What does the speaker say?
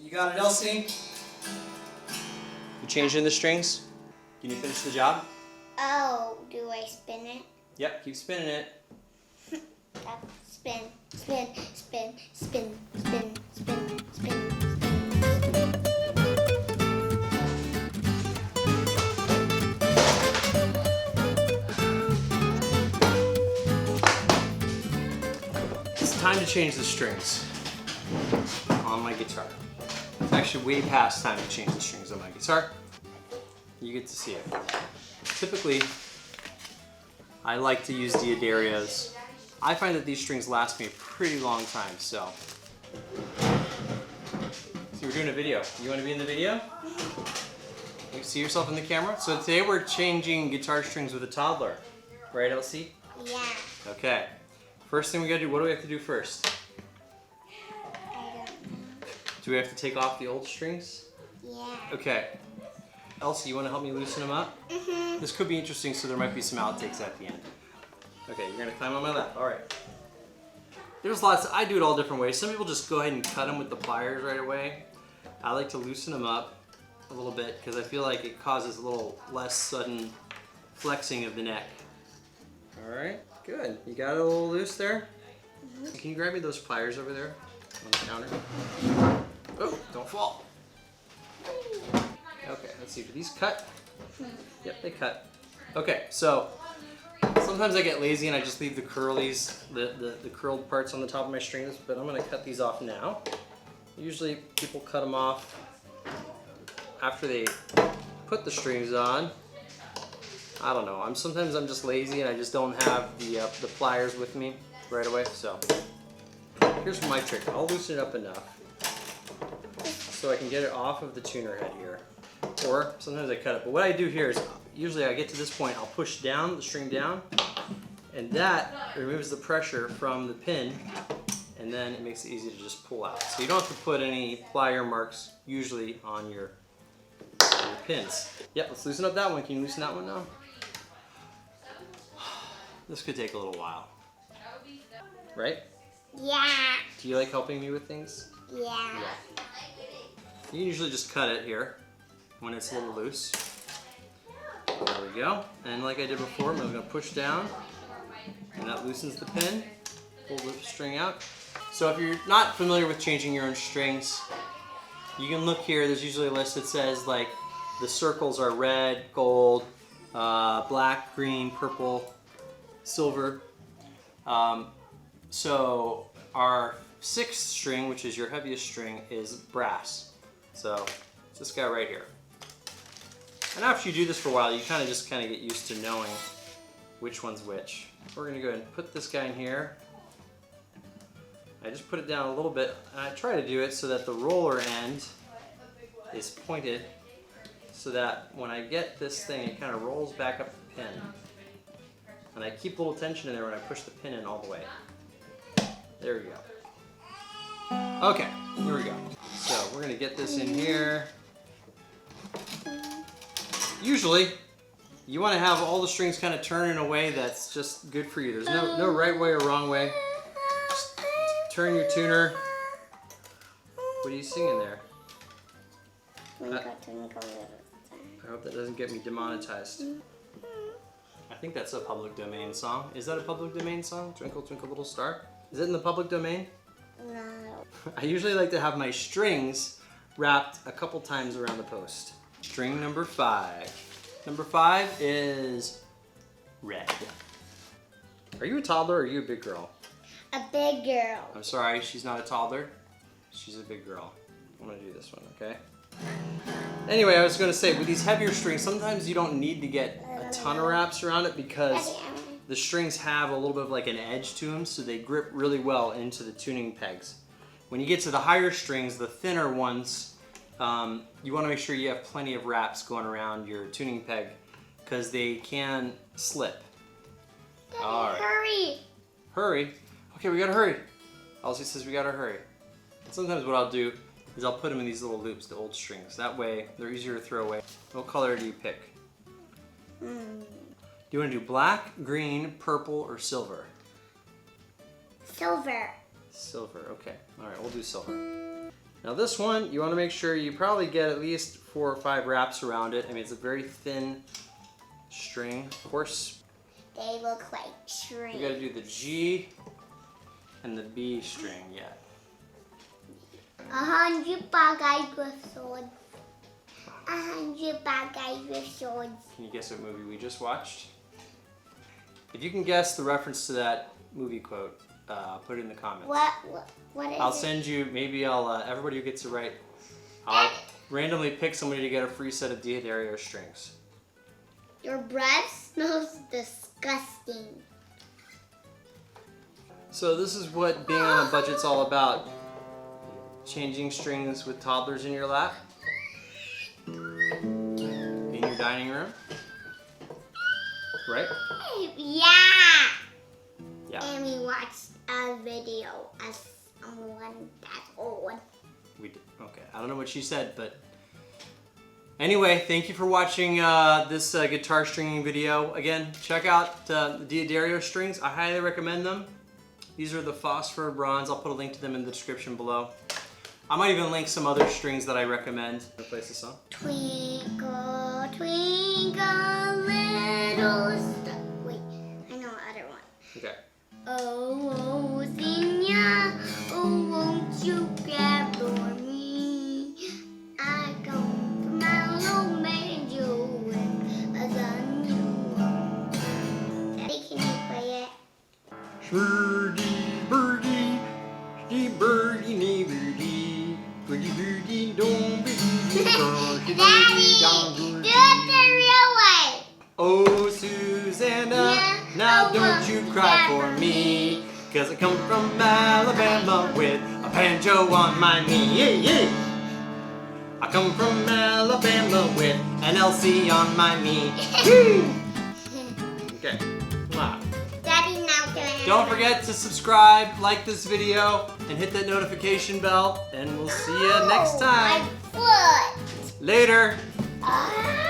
You got it, Elsie? You changing the strings? Can you finish the job? Oh, do I spin it? Yep, keep spinning it. Spin, spin, spin, spin, spin, spin, spin, spin. It's time to change the strings on my guitar. It's actually way past time to change the strings on my guitar. You get to see it. Typically, I like to use Diodarias. I find that these strings last me a pretty long time, so. We're doing a video. You want to be in the video? You see yourself in the camera? So today we're changing guitar strings with a Toddler. Right, Elsie? Yeah. Okay. First thing we gotta do, what do we have to do first? I don't know. Do we have to take off the old strings? Yeah. Okay. Elsie, you want to help me loosen them up? Mm-hmm. This could be interesting, so there might be some outtakes at the end. Okay, you're gonna climb on my lap. All right. There's lots. I do it all different ways. Some people just go ahead and cut them with the pliers right away. I like to loosen them up a little bit because I feel like it causes a little less sudden flexing of the neck. All right, good. You got it a little loose there? Mm-hmm. Can you grab me those pliers over there on the counter? Oh, don't fall. Okay, let's see. Do these cut? Yep, they cut. Okay, so sometimes I get lazy and I just leave the curlies, the curled parts on the top of my strings, but I'm gonna cut these off now. Usually people cut them off after they put the strings on. I don't know. Sometimes I'm just lazy and I just don't have the pliers with me right away. So here's my trick. I'll loosen it up enough so I can get it off of the tuner head here. Or sometimes I cut it. But what I do here is usually I get to this point, I'll push down the string down, and that removes the pressure from the pin, and then it makes it easy to just pull out. So you don't have to put any plier marks usually on your pins. Yep, let's loosen up that one. Can you loosen that one now? This could take a little while. Right? Yeah. Do you like helping me with things? Yeah. You can usually just cut it here when it's a little loose. There we go. And like I did before, I'm going to push down, and that loosens the pin. Pull the string out. So if you're not familiar with changing your own strings, you can look here. There's usually a list that says like the circles are red, gold, black, green, purple, silver. So our 6th string, which is your heaviest string, is brass. So it's this guy right here. And after you do this for a while, you kind of get used to knowing which one's which. We're gonna go ahead and put this guy in here. I just put it down a little bit, and I try to do it so that the roller end is pointed so that when I get this thing, it kind of rolls back up the pin. And I keep a little tension in there when I push the pin in all the way. There we go. Okay, here we go. So we're gonna get this in here. Usually, you want to have all the strings kind of turn in a way that's just good for you. There's no right way or wrong way. Just turn your tuner. What are you singing there? Twinkle, twinkle, little star. I hope that doesn't get me demonetized. I think that's a public domain song. Is that a public domain song? Twinkle, twinkle, little star? Is it in the public domain? No. I usually like to have my strings wrapped a couple times around the post. String number 5. Number 5 is red. Are you a toddler or are you a big girl? A big girl. I'm sorry, she's not a toddler. She's a big girl. I'm gonna do this one, okay? Anyway, I was gonna say, with these heavier strings, sometimes you don't need to get a ton of wraps around it because the strings have a little bit of like an edge to them, so they grip really well into the tuning pegs. When you get to the higher strings, the thinner ones, you want to make sure you have plenty of wraps going around your tuning peg because they can slip. Daddy, all right. hurry! Hurry? Okay, we gotta hurry. Elsie says we gotta hurry. And sometimes what I'll do is I'll put them in these little loops, the old strings. That way, they're easier to throw away. What color do you pick? Do you want to do black, green, purple, or silver? Silver. Silver, okay. All right, we'll do silver. Now Now this one, you want to make sure you probably get at least 4 or 5 wraps around it. I mean, it's a very thin string, of course. They look like trees. You got to do the G and the B string, yeah. 100 bad guys with swords. 100 bad guys with swords. Can you guess what movie we just watched? If you can guess the reference to that movie quote, put it in the comments. What is I'll it? send you, maybe everybody who gets it right, I'll randomly pick somebody to get a free set of D'Addario strings. Your breath smells disgusting. So this is what being on a budget's all about. Changing strings with toddlers in your lap. In your dining room. Right? Yeah. Yeah. And we watched a video of someone that's old. We did. Okay. I don't know what she said, but anyway, thank you for watching this guitar stringing video. Again, check out the D'Addario strings. I highly recommend them. These are the phosphor bronze. I'll put a link to them in the description below. I might even link some other strings that I recommend. Wanna play this song? Twinkle, twinkle, little star. Wait, I know the other one. Okay. Oh, Senya, oh, won't you grab for me? I come from my little banjo with a gun. Daddy, can you play it? Birdie, birdie, birdie, nee, birdie, birdie, birdie, don't be Daddy, do it the real way. Oh, Susanna, now don't you cry for me, 'cause I come from Alabama with a banjo on my knee. Yeah, yeah. I come from Alabama with an LC on my knee. Okay, wow. Daddy, now can I have Don't forget to subscribe, like this video, and hit that notification bell, and we'll see you next time. My foot. Later. Ah.